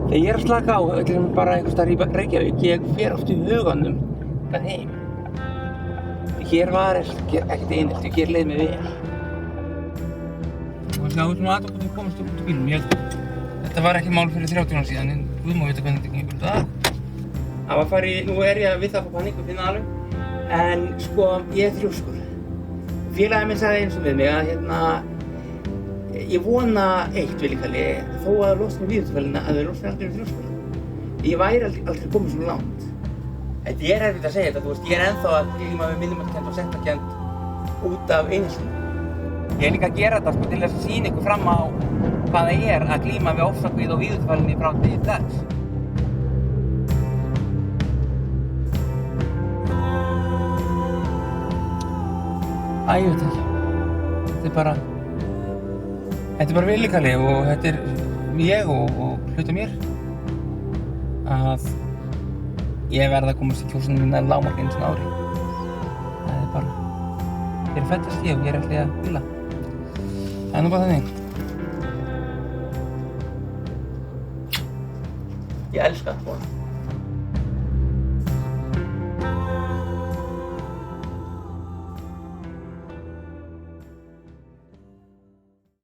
Þegar ég er að slaka á, bara einhvers staðar í Reykjavík, ég fer oft í huganum að heim. Hér var ekkert einhelti, hér leið mér vel. Og sjáum svona aðeins við komumst út úr bílnum. Þetta var ekki mál fyrir 30 ára síðan, en Guð má vita hvernig þetta gengur í dag. Það var nú er ég við það að fá paník og finna alveg. En sko, ég er þrjóskur. Félagi minn sagði eins og við mig að ég vona eitt Villi, þó að losna víðutafælina að þau losna aldrei þrjóskuna. Ég væri aldrei komið svona langt. Þetta er erfitt að segja þetta, þú veist, ég er ennþá að glíma við minnimatskennd og sektarkennd út af einheltinu. Ég er líka að gera þetta sko til þess að sýna ykkur fram á hvað það er að glíma við ofsakvið og víðutafælinni frá degi til dags. Ég veit ekki. Þetta er bara viðlíkali og þetta er ég og hluti mér að ég verð að komast í kjósinu minna lágmark einu svona ári. Það er bara, ég er fæddast ég og ég er ekki að bila. Það er nú bara þannig. Ég elska þetta.